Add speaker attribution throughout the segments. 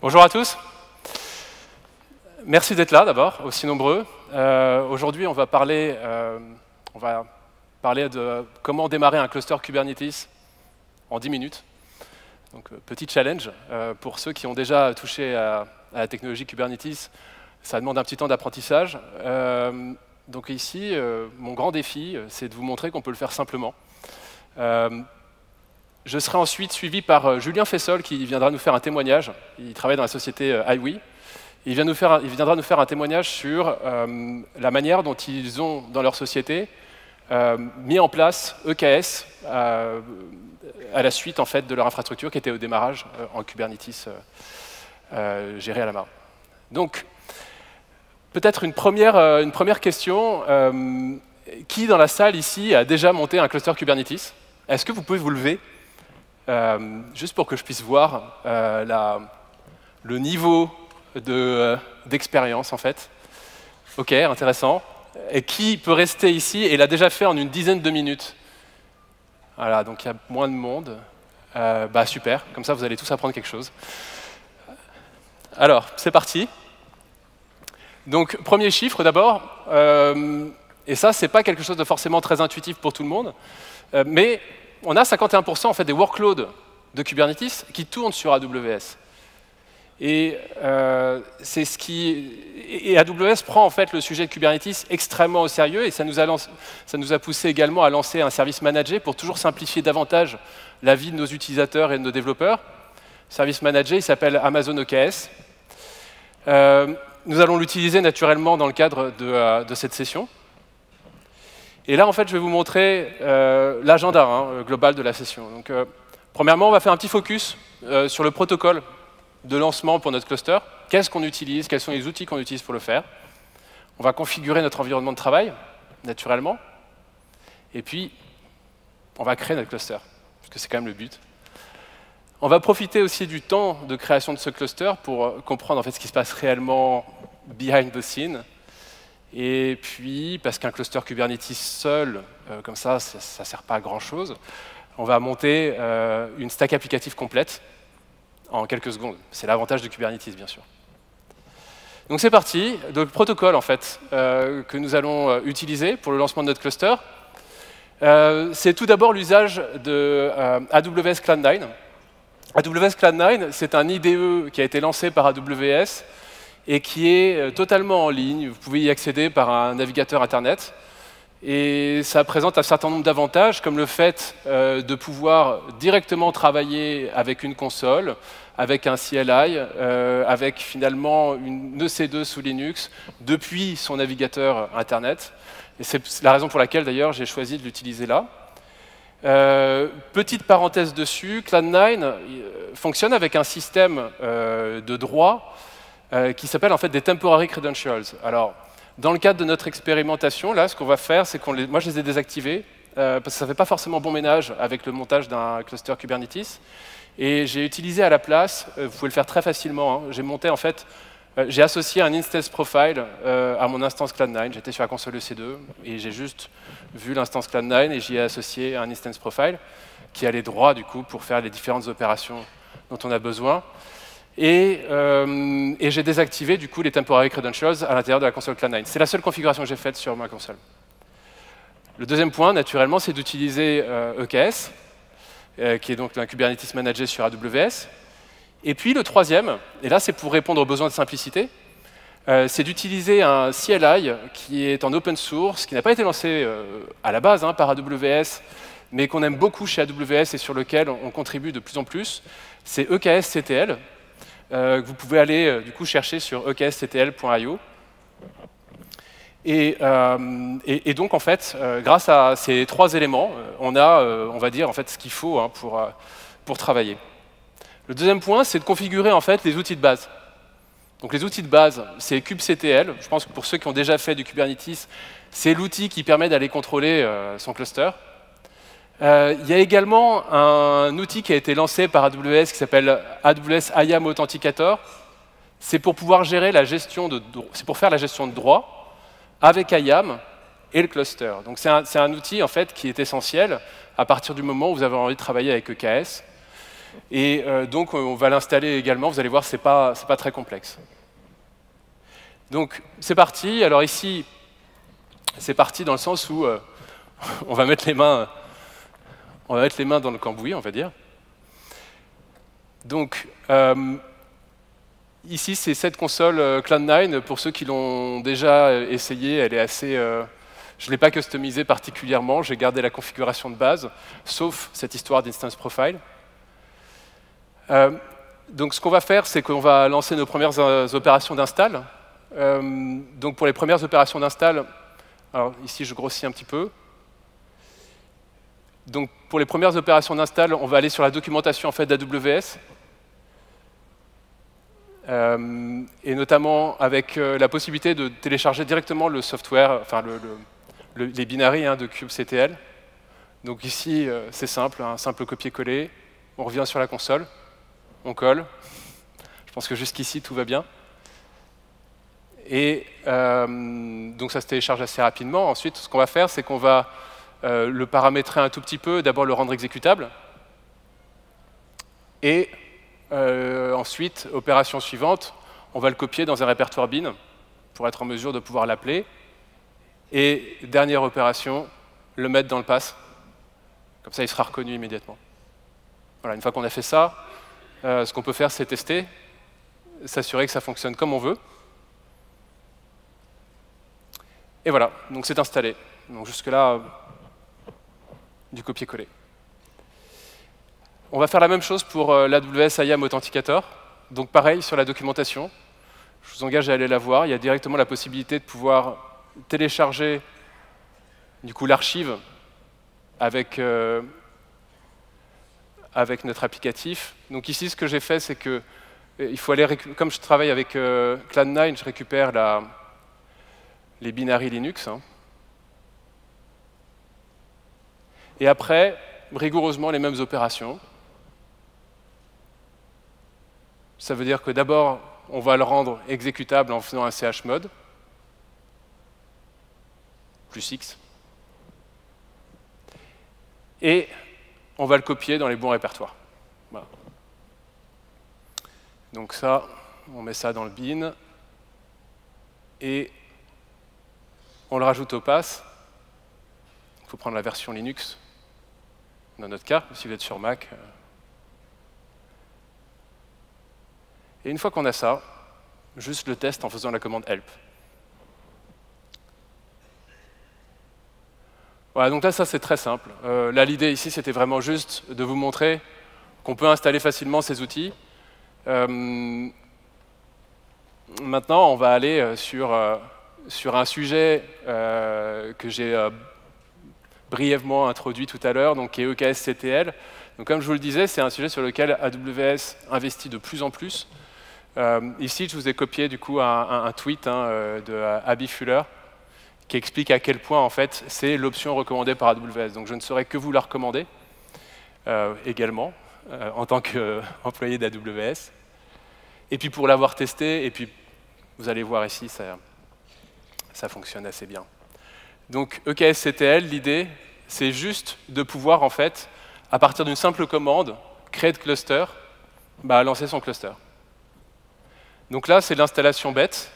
Speaker 1: Bonjour à tous. Merci d'être là d'abord, aussi nombreux. Aujourd'hui, on va parler de comment démarrer un cluster Kubernetes en 10 minutes. Donc, petit challenge pour ceux qui ont déjà touché à la technologie Kubernetes. Ça demande un petit temps d'apprentissage. Donc ici, mon grand défi, c'est de vous montrer qu'on peut le faire simplement. Je serai ensuite suivi par Julien Fessol qui viendra nous faire un témoignage. Il travaille dans la société iWi. Il viendra nous faire un témoignage sur la manière dont ils ont, dans leur société, mis en place EKS à la suite en fait, de leur infrastructure qui était au démarrage en Kubernetes gérée à la main. Donc, peut-être une première question. Qui dans la salle ici a déjà monté un cluster Kubernetes? Est-ce que vous pouvez vous lever juste pour que je puisse voir le niveau d'expérience, en fait. OK, intéressant. Et qui peut rester ici et l'a déjà fait en une dizaine de minutes? Voilà, donc il y a moins de monde. Super, comme ça vous allez tous apprendre quelque chose. Alors, c'est parti. Donc, premier chiffre d'abord. Et ça, c'est pas quelque chose de forcément très intuitif pour tout le monde. Mais on a 51% en fait, des workloads de Kubernetes qui tournent sur AWS. Et AWS prend en fait le sujet de Kubernetes extrêmement au sérieux et ça nous a poussé également à lancer un service managé pour toujours simplifier davantage la vie de nos utilisateurs et de nos développeurs. Service managé, il s'appelle Amazon EKS. Nous allons l'utiliser naturellement dans le cadre de cette session. Et là, en fait, je vais vous montrer l'agenda global de la session. Donc, premièrement, on va faire un petit focus sur le protocole de lancement pour notre cluster. Qu'est-ce qu'on utilise? Quels sont les outils qu'on utilise pour le faire? On va configurer notre environnement de travail, naturellement. Et puis, on va créer notre cluster, parce que c'est quand même le but. On va profiter aussi du temps de création de ce cluster pour comprendre en fait, ce qui se passe réellement behind the scene. Et puis, parce qu'un cluster Kubernetes seul, comme ça ne sert pas à grand-chose, on va monter une stack applicative complète en quelques secondes. C'est l'avantage de Kubernetes, bien sûr. Donc c'est parti. Donc, le protocole, en fait, que nous allons utiliser pour le lancement de notre cluster, c'est tout d'abord l'usage de AWS Cloud9. AWS Cloud9, c'est un IDE qui a été lancé par AWS et qui est totalement en ligne. Vous pouvez y accéder par un navigateur Internet. Et ça présente un certain nombre d'avantages, comme le fait de pouvoir directement travailler avec une console, avec un CLI, avec finalement une EC2 sous Linux, depuis son navigateur Internet. Et c'est la raison pour laquelle, d'ailleurs, j'ai choisi de l'utiliser là. Petite parenthèse dessus, Cloud9 fonctionne avec un système de droit qui s'appelle en fait des temporary credentials. Alors, dans le cadre de notre expérimentation, là, ce qu'on va faire, c'est moi je les ai désactivés parce que ça ne fait pas forcément bon ménage avec le montage d'un cluster Kubernetes. Et j'ai utilisé à la place, vous pouvez le faire très facilement, j'ai monté en fait, j'ai associé un instance profile à mon instance Cloud9. J'étais sur la console EC2 et j'ai juste vu l'instance Cloud9 et j'y ai associé un instance profile qui allait droit du coup pour faire les différentes opérations dont on a besoin. Et j'ai désactivé du coup les temporary credentials à l'intérieur de la console Cloud9. C'est la seule configuration que j'ai faite sur ma console. Le deuxième point, naturellement, c'est d'utiliser EKS, qui est donc un Kubernetes managé sur AWS. Et puis le troisième, et là c'est pour répondre aux besoins de simplicité, c'est d'utiliser un CLI qui est en open source, qui n'a pas été lancé à la base par AWS, mais qu'on aime beaucoup chez AWS et sur lequel on contribue de plus en plus. C'est EKSCTL. Vous pouvez aller du coup chercher sur eksctl.io. Et donc en fait, grâce à ces trois éléments, on a, on va dire en fait ce qu'il faut pour travailler. Le deuxième point, c'est de configurer en fait les outils de base. Donc les outils de base, c'est kubectl. Je pense que pour ceux qui ont déjà fait du Kubernetes, c'est l'outil qui permet d'aller contrôler son cluster. Il y a également un outil qui a été lancé par AWS qui s'appelle AWS IAM Authenticator. C'est pour pouvoir gérer c'est pour faire la gestion de droits avec IAM et le cluster. Donc c'est un outil en fait qui est essentiel à partir du moment où vous avez envie de travailler avec EKS. Et donc, on va l'installer également. Vous allez voir, c'est pas très complexe. Donc, c'est parti. Alors ici, c'est parti dans le sens où on va mettre les mains dans le cambouis, on va dire. Donc, ici, c'est cette console Cloud9. Pour ceux qui l'ont déjà essayé, elle est assez... je ne l'ai pas customisée particulièrement. J'ai gardé la configuration de base, sauf cette histoire d'instance profile. Donc, ce qu'on va faire, c'est qu'on va lancer nos premières opérations d'install. Donc, pour les premières opérations d'install, alors ici, je grossis un petit peu. Donc, pour les premières opérations d'install, on va aller sur la documentation en fait, d'AWS. Et notamment avec la possibilité de télécharger directement le software, enfin les binaries de kubectl. Donc ici, c'est simple, un simple copier-coller. On revient sur la console, on colle. Je pense que jusqu'ici, tout va bien. Et donc ça se télécharge assez rapidement. Ensuite, ce qu'on va faire, c'est qu'on va le paramétrer un tout petit peu, d'abord le rendre exécutable. Et ensuite, opération suivante, on va le copier dans un répertoire bin pour être en mesure de pouvoir l'appeler. Et dernière opération, le mettre dans le pass. Comme ça, il sera reconnu immédiatement. Voilà, une fois qu'on a fait ça, ce qu'on peut faire, c'est tester, s'assurer que ça fonctionne comme on veut. Et voilà, donc c'est installé. Donc jusque-là, du copier-coller. On va faire la même chose pour l'AWS IAM Authenticator. Donc pareil, sur la documentation. Je vous engage à aller la voir. Il y a directement la possibilité de pouvoir télécharger du coup l'archive avec notre applicatif. Donc ici, ce que j'ai fait, c'est que il faut aller comme je travaille avec Cloud9, je récupère les binaries Linux. Et après, rigoureusement les mêmes opérations. Ça veut dire que d'abord, on va le rendre exécutable en faisant un chmod, plus X. Et on va le copier dans les bons répertoires. Voilà. Donc ça, on met ça dans le bin. Et on le rajoute au pass. Il faut prendre la version Linux, dans notre cas, si vous êtes sur Mac. Et une fois qu'on a ça, juste le test en faisant la commande help. Voilà, donc là, ça c'est très simple. Là, l'idée ici, c'était vraiment juste de vous montrer qu'on peut installer facilement ces outils. Maintenant, on va aller sur un sujet que j'ai brièvement introduit tout à l'heure, donc qui est EKSCTL. Donc, comme je vous le disais, c'est un sujet sur lequel AWS investit de plus en plus. Ici, je vous ai copié du coup un tweet de Abby Fuller qui explique à quel point en fait c'est l'option recommandée par AWS. Donc je ne saurais que vous la recommander également en tant qu'employé d'AWS. Et puis pour l'avoir testé, et puis vous allez voir ici, ça fonctionne assez bien. Donc EKSCTL, l'idée, c'est juste de pouvoir en fait, à partir d'une simple commande, créer de cluster, lancer son cluster. Donc là, c'est l'installation bête.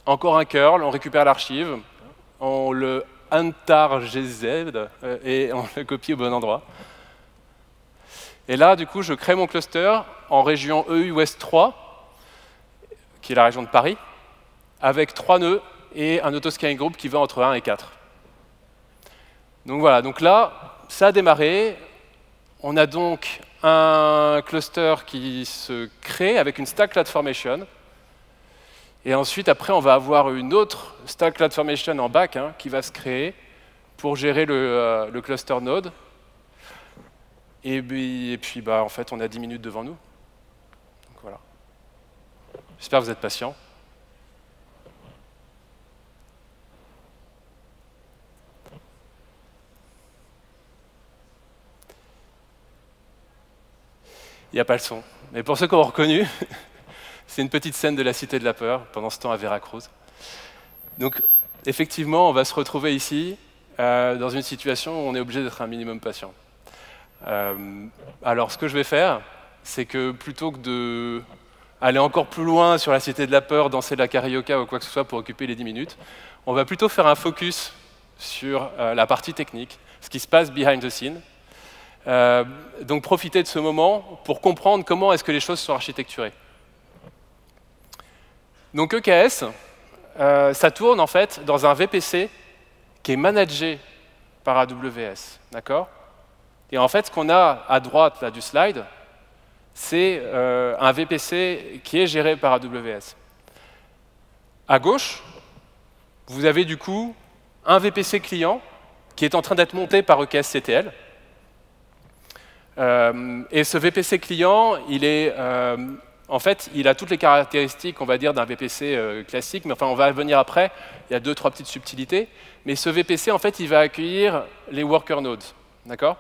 Speaker 1: Encore un curl, on récupère l'archive, on le untar.gz et on le copie au bon endroit. Et là, du coup, je crée mon cluster en région EU Ouest 3, qui est la région de Paris, avec 3 nœuds et un autoscaling group qui va entre 1 et 4. Donc voilà, donc là, ça a démarré. On a donc un cluster qui se crée avec une stack CloudFormation. Et ensuite, après, on va avoir une autre stack CloudFormation en back qui va se créer pour gérer le cluster node. Et puis en fait, on a 10 minutes devant nous. Donc voilà. J'espère que vous êtes patients. Il n'y a pas le son. Mais pour ceux qui ont reconnu, c'est une petite scène de la Cité de la Peur, pendant ce temps à Veracruz. Donc, effectivement, on va se retrouver ici, dans une situation où on est obligé d'être un minimum patient. Alors, ce que je vais faire, c'est que plutôt que d'aller encore plus loin sur la cité de la peur, danser de la carioca ou quoi que ce soit pour occuper les 10 minutes, on va plutôt faire un focus sur la partie technique, ce qui se passe behind the scene. Donc, profitez de ce moment pour comprendre comment est-ce que les choses sont architecturées. Donc, EKS, ça tourne en fait dans un VPC qui est managé par AWS, d'accord? Et en fait, ce qu'on a à droite là, du slide, c'est un VPC qui est géré par AWS. À gauche, vous avez du coup un VPC client qui est en train d'être monté par EKS-CTL. Et ce VPC client, en fait, il a toutes les caractéristiques, on va dire, d'un VPC classique, mais enfin, on va venir après, il y a 2-3 petites subtilités. Mais ce VPC, en fait, il va accueillir les worker nodes, d'accord?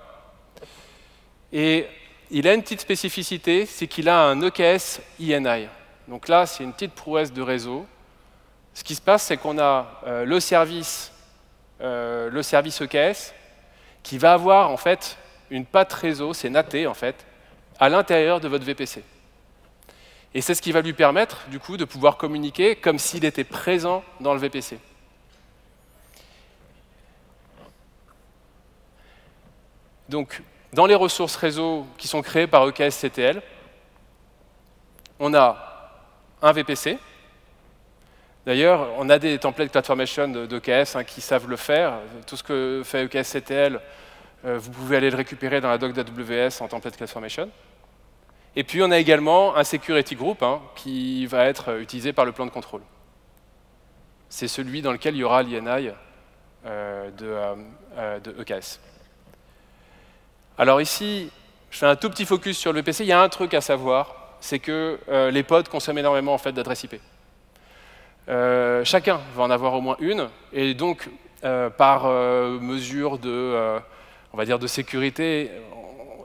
Speaker 1: Et il a une petite spécificité, c'est qu'il a un EKS INI. Donc là, c'est une petite prouesse de réseau. Ce qui se passe, c'est qu'on a le service EKS qui va avoir, en fait, une patte réseau, c'est NAT, en fait, à l'intérieur de votre VPC. Et c'est ce qui va lui permettre, du coup, de pouvoir communiquer comme s'il était présent dans le VPC. Donc, dans les ressources réseau qui sont créées par EKS-CTL, on a un VPC. D'ailleurs, on a des templates CloudFormation d'EKS qui savent le faire. Tout ce que fait EKS-CTL, vous pouvez aller le récupérer dans la doc d'AWS en template CloudFormation. Et puis, on a également un security group qui va être utilisé par le plan de contrôle. C'est celui dans lequel il y aura l'INI de EKS. Alors ici, je fais un tout petit focus sur le VPC. Il y a un truc à savoir, c'est que les pods consomment énormément en fait, d'adresses IP. Chacun va en avoir au moins une, et donc par mesure de, on va dire de sécurité,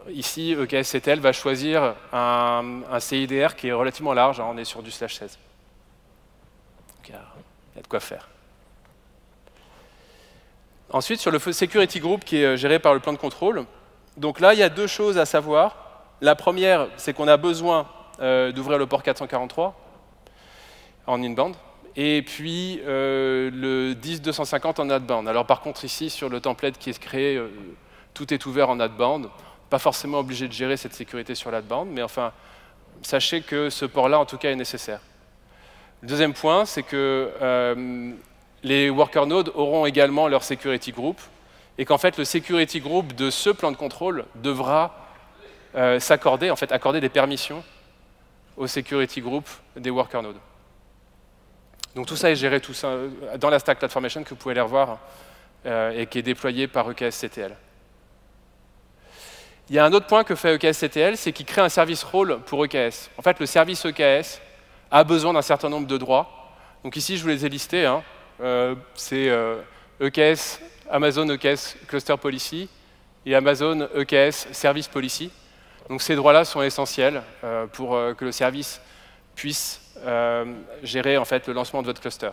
Speaker 1: ici EKS-CTL va choisir un CIDR qui est relativement large, on est sur du /16. Donc il y a de quoi faire. Ensuite, sur le security group qui est géré par le plan de contrôle, donc là, il y a 2 choses à savoir. La première, c'est qu'on a besoin d'ouvrir le port 443 en inbound, et puis le 10.250 en outbound. Alors par contre, ici, sur le template qui est créé, tout est ouvert en outbound. Pas forcément obligé de gérer cette sécurité sur l'outbound, mais enfin, sachez que ce port-là, en tout cas, est nécessaire. Le deuxième point, c'est que les worker nodes auront également leur security group, et qu'en fait, le security group de ce plan de contrôle devra s'accorder, en fait, accorder des permissions au security group des worker nodes. Donc tout ça est géré dans la stack CloudFormation que vous pouvez aller revoir et qui est déployé par EKS-CTL. Il y a un autre point que fait EKS-CTL, c'est qu'il crée un service role pour EKS. En fait, le service EKS a besoin d'un certain nombre de droits. Donc ici, je vous les ai listés. C'est EKS, Amazon EKS Cluster Policy et Amazon EKS Service Policy. Donc ces droits-là sont essentiels pour que le service puisse gérer en fait, le lancement de votre cluster.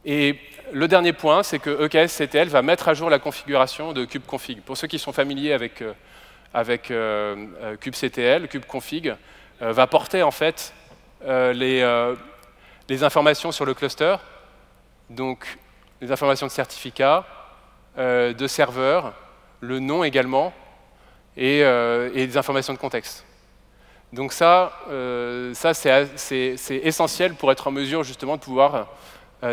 Speaker 1: Et le dernier point, c'est que EKS-CTL va mettre à jour la configuration de kubectl. Pour ceux qui sont familiers avec kubectl, kubectl va porter en fait les informations sur le cluster, donc les informations de certificat, de serveur, le nom également, et des informations de contexte. Donc ça c'est essentiel pour être en mesure justement de pouvoir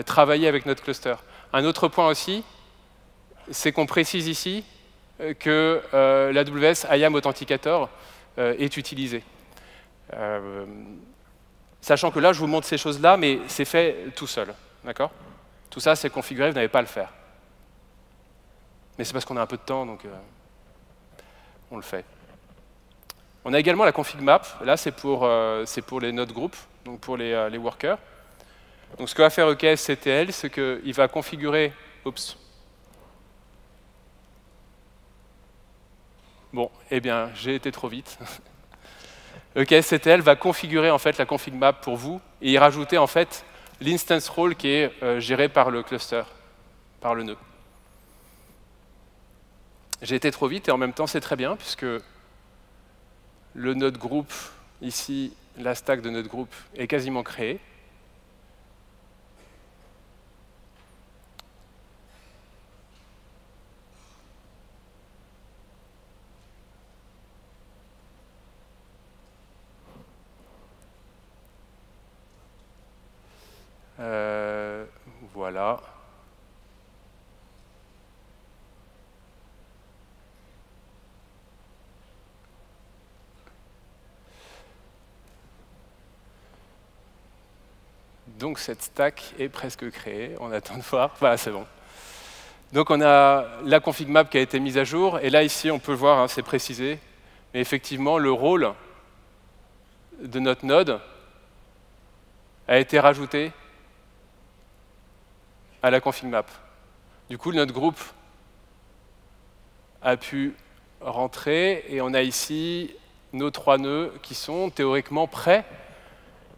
Speaker 1: travailler avec notre cluster. Un autre point aussi, c'est qu'on précise ici que l'AWS IAM Authenticator est utilisé. Sachant que là, je vous montre ces choses-là, mais c'est fait tout seul. D'accord ? Tout ça, c'est configuré, vous n'avez pas à le faire. Mais c'est parce qu'on a un peu de temps, donc on le fait. On a également la config map. Là, c'est pour les node group, donc pour les workers. Donc ce que va faire EKS-CTL, c'est qu'il va configurer... Oups. Bon, eh bien, j'ai été trop vite. EKS-CTL va configurer en fait la config map pour vous et y rajouter en fait l'instance role qui est géré par le cluster, par le nœud. J'ai été trop vite et en même temps c'est très bien puisque le node group, ici, la stack de node group est quasiment créée. Voilà. Donc cette stack est presque créée, on attend de voir. Voilà, c'est bon. Donc on a la config map qui a été mise à jour, et là ici on peut le voir, hein, c'est précisé, mais effectivement le rôle de notre node a été rajouté à la config map. Du coup, notre groupe a pu rentrer et on a ici nos 3 nœuds qui sont théoriquement prêts.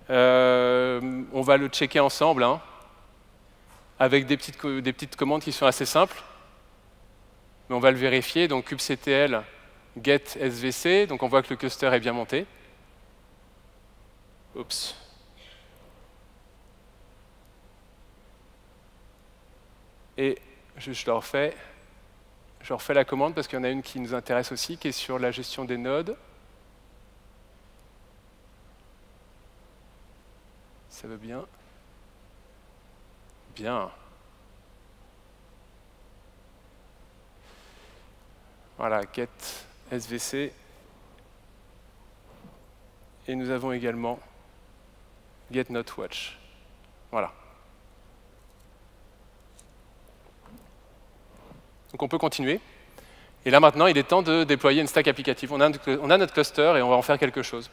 Speaker 1: On va le checker ensemble hein, avec des petites commandes qui sont assez simples. Mais on va le vérifier. Donc kubectl get svc. Donc on voit que le cluster est bien monté. Oups. Et je le refais. Je refais la commande parce qu'il y en a une qui nous intéresse aussi, qui est sur la gestion des nodes. Ça va bien? Bien. Voilà, get svc. Et nous avons également get node watch. Voilà. Donc on peut continuer. Et là maintenant, il est temps de déployer une stack applicative. On a notre cluster et on va en faire quelque chose.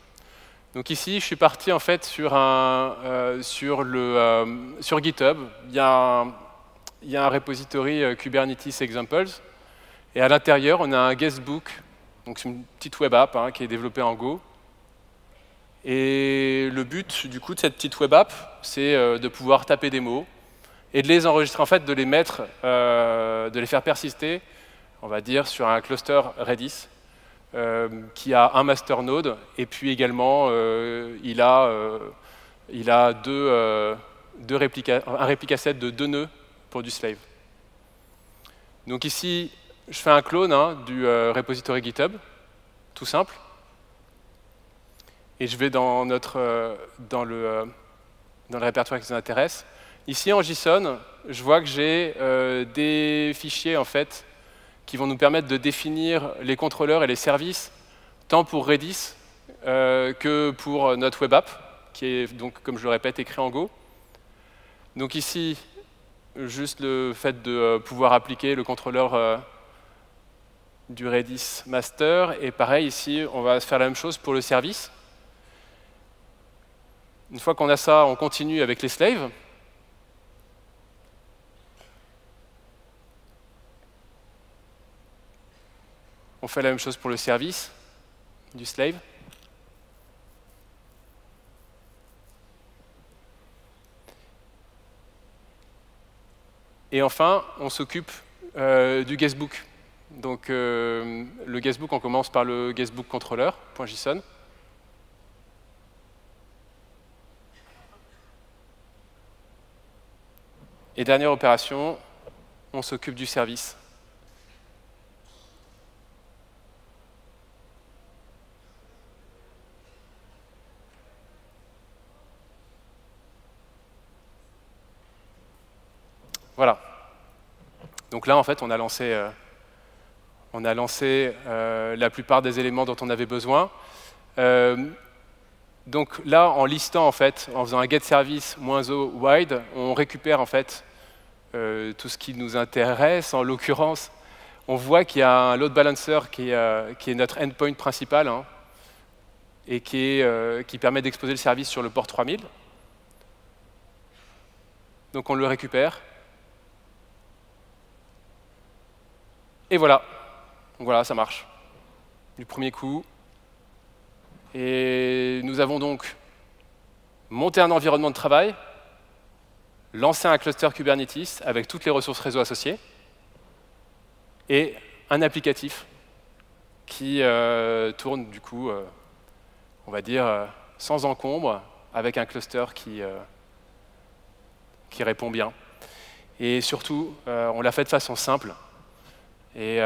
Speaker 1: Donc ici, je suis parti en fait sur GitHub. Il y a un repository Kubernetes Examples. Et à l'intérieur, on a un guestbook. Donc c'est une petite web app hein, qui est développée en Go. Et le but du coup de cette petite web app, c'est de pouvoir taper des mots et de les enregistrer, en fait, de les mettre, de les faire persister, on va dire, sur un cluster Redis qui a un master node, et puis également, il a un réplica set de 2 nœuds pour du slave. Donc ici, je fais un clone hein, du repository GitHub, tout simple, et je vais dans le répertoire qui nous intéresse. Ici, en JSON, je vois que j'ai des fichiers en fait, qui vont nous permettre de définir les contrôleurs et les services, tant pour Redis que pour notre web app, qui est, donc, comme je le répète, écrit en Go. Donc ici, juste le fait de pouvoir appliquer le contrôleur du Redis master. Et pareil, ici, on va faire la même chose pour le service. Une fois qu'on a ça, on continue avec les slaves. On fait la même chose pour le service du slave. Et enfin, on s'occupe du guestbook. Donc le guestbook, on commence par le guestbook controller.json. Et dernière opération, on s'occupe du service. Voilà. Donc là, en fait, on a lancé la plupart des éléments dont on avait besoin. Donc là, en listant, en fait, en faisant un get service -o wide, on récupère en fait tout ce qui nous intéresse. En l'occurrence, on voit qu'il y a un load balancer qui est notre endpoint principal hein, et qui permet d'exposer le service sur le port 3000. Donc on le récupère. Et voilà. Donc voilà, ça marche. Du premier coup. Et nous avons donc monté un environnement de travail, lancé un cluster Kubernetes avec toutes les ressources réseau associées, et un applicatif qui tourne du coup, on va dire, sans encombre, avec un cluster qui répond bien. Et surtout, on l'a fait de façon simple. Et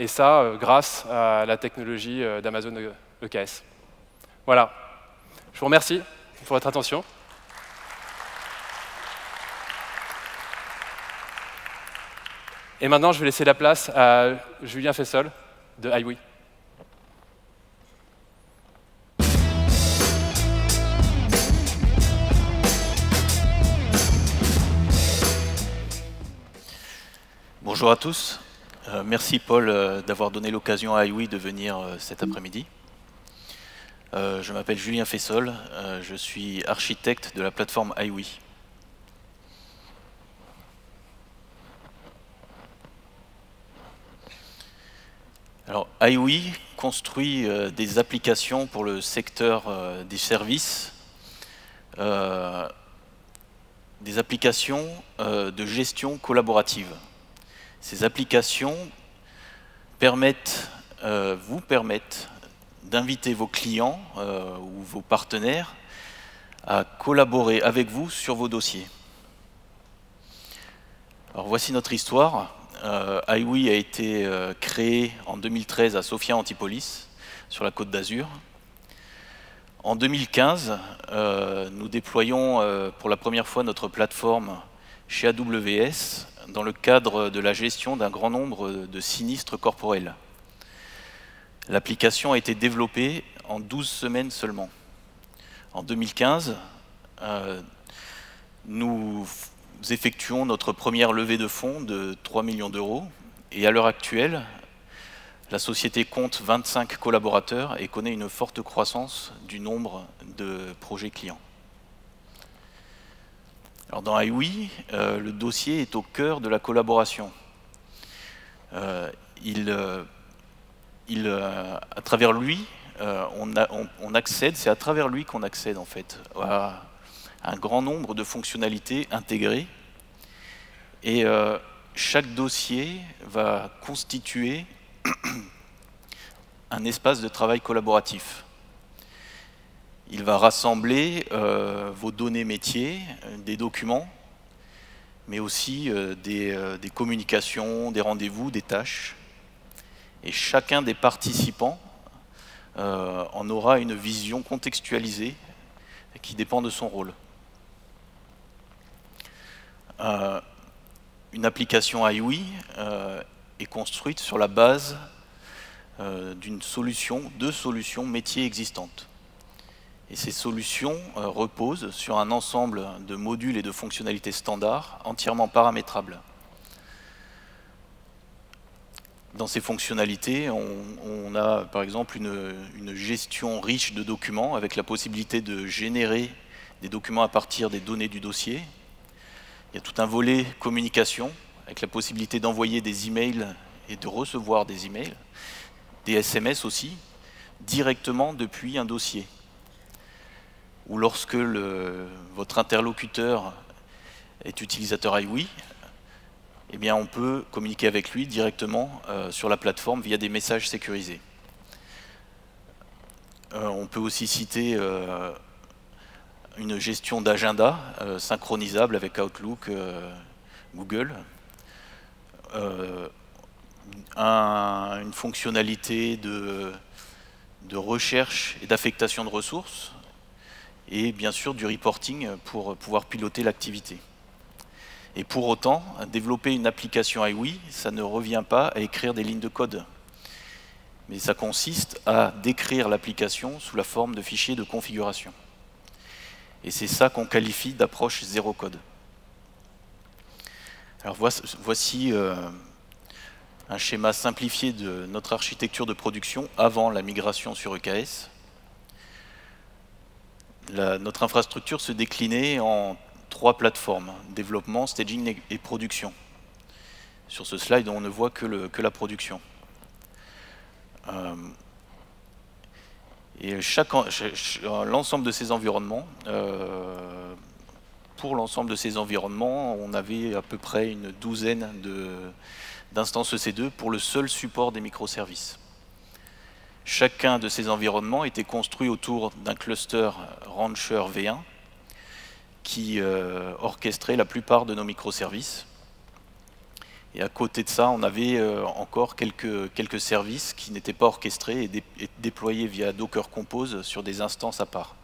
Speaker 1: ça, grâce à la technologie d'Amazon EKS. Voilà. Je vous remercie pour votre attention. Et maintenant, je vais laisser la place à Julien Fessol de iWi.
Speaker 2: Bonjour à tous. Merci Paul d'avoir donné l'occasion à iWi de venir cet après-midi. Je m'appelle Julien Fessol, je suis architecte de la plateforme iWi. Alors, iWi construit des applications pour le secteur des services, des applications de gestion collaborative. Ces applications vous permettent d'inviter vos clients ou vos partenaires à collaborer avec vous sur vos dossiers. Alors, voici notre histoire. iWi a été créé en 2013 à Sophia Antipolis, sur la Côte d'Azur. En 2015, nous déployons pour la première fois notre plateforme chez AWS dans le cadre de la gestion d'un grand nombre de sinistres corporels. L'application a été développée en 12 semaines seulement. En 2015, nous effectuons notre première levée de fonds de 3 millions d'euros et à l'heure actuelle, la société compte 25 collaborateurs et connaît une forte croissance du nombre de projets clients. Alors dans iWi, le dossier est au cœur de la collaboration. À travers lui, on accède, c'est à travers lui qu'on accède en fait à un grand nombre de fonctionnalités intégrées et chaque dossier va constituer un espace de travail collaboratif. Il va rassembler vos données métiers, des documents, mais aussi des communications, des rendez-vous, des tâches. Et chacun des participants en aura une vision contextualisée qui dépend de son rôle. Une application iWi est construite sur la base deux solutions métiers existantes. Et ces solutions reposent sur un ensemble de modules et de fonctionnalités standards entièrement paramétrables. Dans ces fonctionnalités, on a par exemple une gestion riche de documents avec la possibilité de générer des documents à partir des données du dossier. Il y a tout un volet communication avec la possibilité d'envoyer des emails et de recevoir des emails, des SMS aussi, directement depuis un dossier. Ou lorsque votre interlocuteur est utilisateur iWi, eh bien on peut communiquer avec lui directement sur la plateforme via des messages sécurisés. On peut aussi citer une gestion d'agenda synchronisable avec Outlook, Google, une fonctionnalité de recherche et d'affectation de ressources, et bien sûr du reporting pour pouvoir piloter l'activité. Et pour autant, développer une application iWi, ça ne revient pas à écrire des lignes de code, mais ça consiste à décrire l'application sous la forme de fichiers de configuration. Et c'est ça qu'on qualifie d'approche zéro code. Alors voici un schéma simplifié de notre architecture de production avant la migration sur EKS. Notre infrastructure se déclinait en 3 plateformes, développement, staging et production. Sur ce slide, on ne voit que la production. Et l'ensemble de ces environnements pour l'ensemble de ces environnements, on avait à peu près une douzaine d'instances EC2 pour le seul support des microservices. Chacun de ces environnements était construit autour d'un cluster Rancher V1 qui orchestrait la plupart de nos microservices. Et à côté de ça, on avait encore quelques services qui n'étaient pas orchestrés et déployés via Docker Compose sur des instances à part.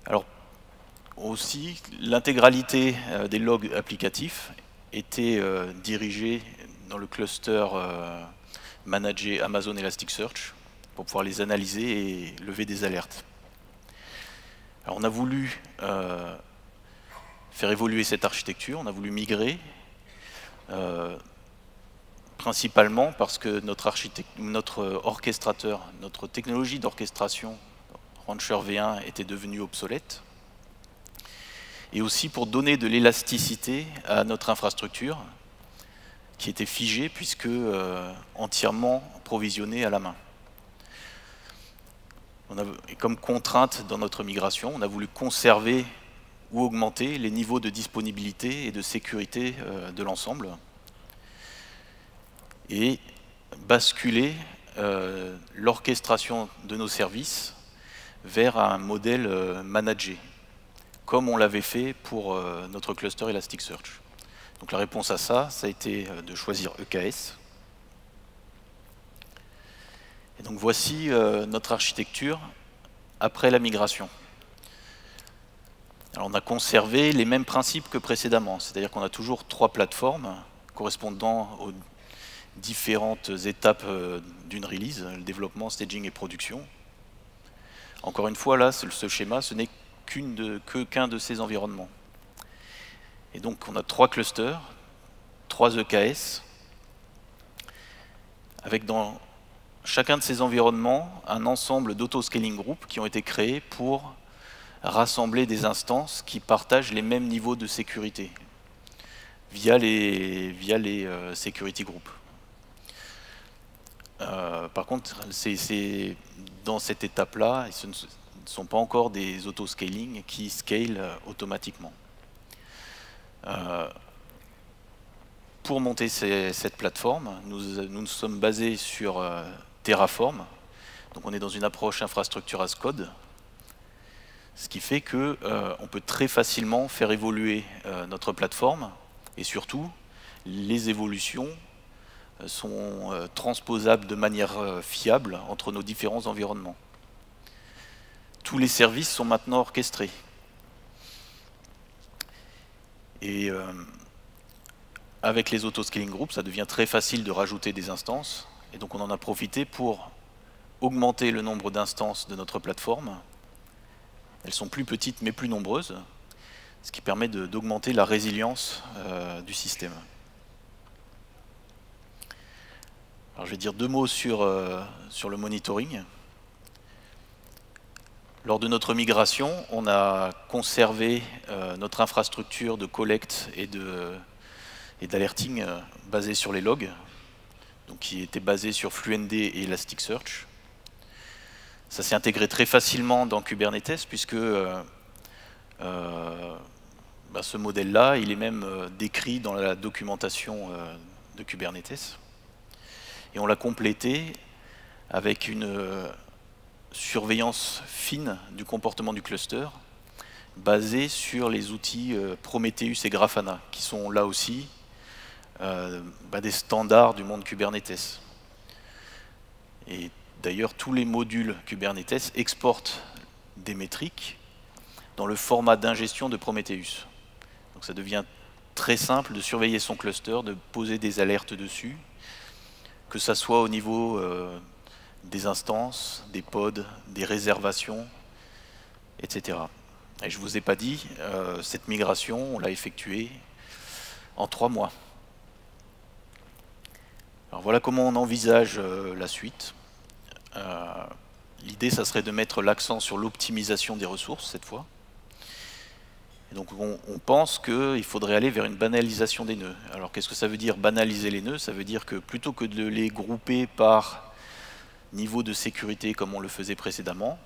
Speaker 2: Alors aussi, l'intégralité des logs applicatifs était dirigée dans le cluster managé Amazon Elasticsearch pour pouvoir les analyser et lever des alertes. Alors on a voulu faire évoluer cette architecture, on a voulu migrer, principalement parce que notre orchestrateur, notre technologie d'orchestration Rancher V1 était devenue obsolète, et aussi pour donner de l'élasticité à notre infrastructure, qui était figée puisque entièrement provisionnée à la main. Et comme contrainte dans notre migration, on a voulu conserver ou augmenter les niveaux de disponibilité et de sécurité de l'ensemble et basculer l'orchestration de nos services vers un modèle managé, comme on l'avait fait pour notre cluster Elasticsearch. Donc la réponse à ça, ça a été de choisir EKS. Et donc voici notre architecture après la migration. Alors on a conservé les mêmes principes que précédemment, c'est-à-dire qu'on a toujours 3 plateformes correspondant aux différentes étapes d'une release, le développement, staging et production. Encore une fois, là, ce schéma, ce n'est qu'un de ces environnements. Et donc on a 3 clusters, 3 EKS, avec dans chacun de ces environnements un ensemble d'auto-scaling groups qui ont été créés pour rassembler des instances qui partagent les mêmes niveaux de sécurité via les security groups. Par contre, dans cette étape-là, ce ne sont pas encore des auto-scaling qui scalent automatiquement. Pour monter cette plateforme, nous nous sommes basés sur Terraform. Donc on est dans une approche infrastructure as code, ce qui fait qu'on peut très facilement faire évoluer notre plateforme et surtout les évolutions sont transposables de manière fiable entre nos différents environnements. Tous les services sont maintenant orchestrés. Et avec les auto-scaling groups, ça devient très facile de rajouter des instances. Et donc on en a profité pour augmenter le nombre d'instances de notre plateforme. Elles sont plus petites mais plus nombreuses, ce qui permet d'augmenter la résilience du système. Alors je vais dire 2 mots sur le monitoring. Lors de notre migration, on a conservé notre infrastructure de collecte et d'alerting basée sur les logs, donc qui était basée sur FluentD et Elasticsearch. Ça s'est intégré très facilement dans Kubernetes puisque ce modèle-là, il est même décrit dans la documentation de Kubernetes. Et on l'a complété avec une surveillance fine du comportement du cluster basée sur les outils Prometheus et Grafana, qui sont là aussi des standards du monde Kubernetes. Et d'ailleurs, tous les modules Kubernetes exportent des métriques dans le format d'ingestion de Prometheus. Donc ça devient très simple de surveiller son cluster, de poser des alertes dessus, que ça soit au niveau des instances, des pods, des réservations, etc. Et je ne vous ai pas dit, cette migration, on l'a effectuée en 3 mois. Alors voilà comment on envisage la suite. L'idée, ça serait de mettre l'accent sur l'optimisation des ressources, cette fois. Et donc on pense qu'il faudrait aller vers une banalisation des nœuds. Alors qu'est-ce que ça veut dire banaliser les nœuds? Ça veut dire que plutôt que de les grouper par niveau de sécurité comme on le faisait précédemment,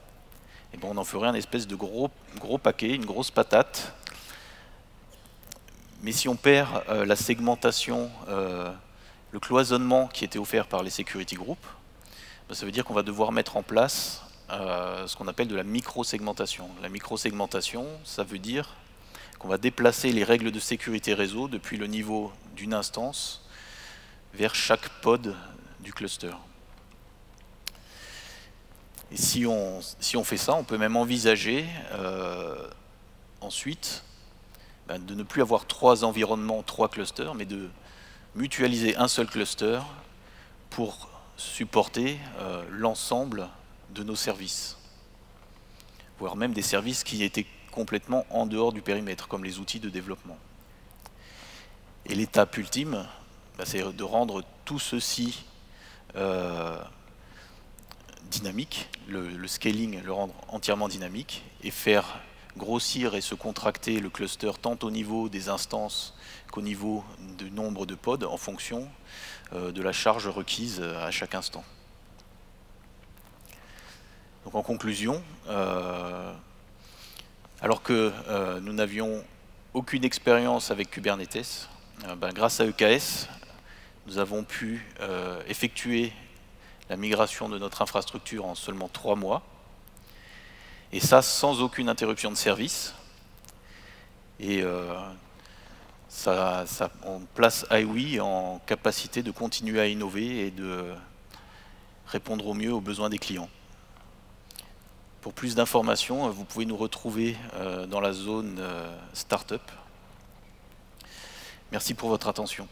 Speaker 2: et ben on en ferait un espèce de gros paquet, une grosse patate. Mais si on perd la segmentation, le cloisonnement qui était offert par les security groups, ben ça veut dire qu'on va devoir mettre en place ce qu'on appelle de la micro-segmentation. La micro-segmentation, ça veut dire qu'on va déplacer les règles de sécurité réseau depuis le niveau d'une instance vers chaque pod du cluster. Et si on fait ça, on peut même envisager ensuite de ne plus avoir 3 environnements, 3 clusters, mais de mutualiser un seul cluster pour supporter l'ensemble de nos services, voire même des services qui étaient complètement en dehors du périmètre, comme les outils de développement. Et l'étape ultime, c'est de rendre tout ceci dynamique, le scaling, le rendre entièrement dynamique, et faire grossir et se contracter le cluster tant au niveau des instances qu'au niveau du nombre de pods en fonction de la charge requise à chaque instant. Donc en conclusion, alors que nous n'avions aucune expérience avec Kubernetes, grâce à EKS, nous avons pu effectuer la migration de notre infrastructure en seulement 3 mois, et ça sans aucune interruption de service. Et ça on place IWI en capacité de continuer à innover et de répondre au mieux aux besoins des clients. Pour plus d'informations, vous pouvez nous retrouver dans la zone Startup. Merci pour votre attention.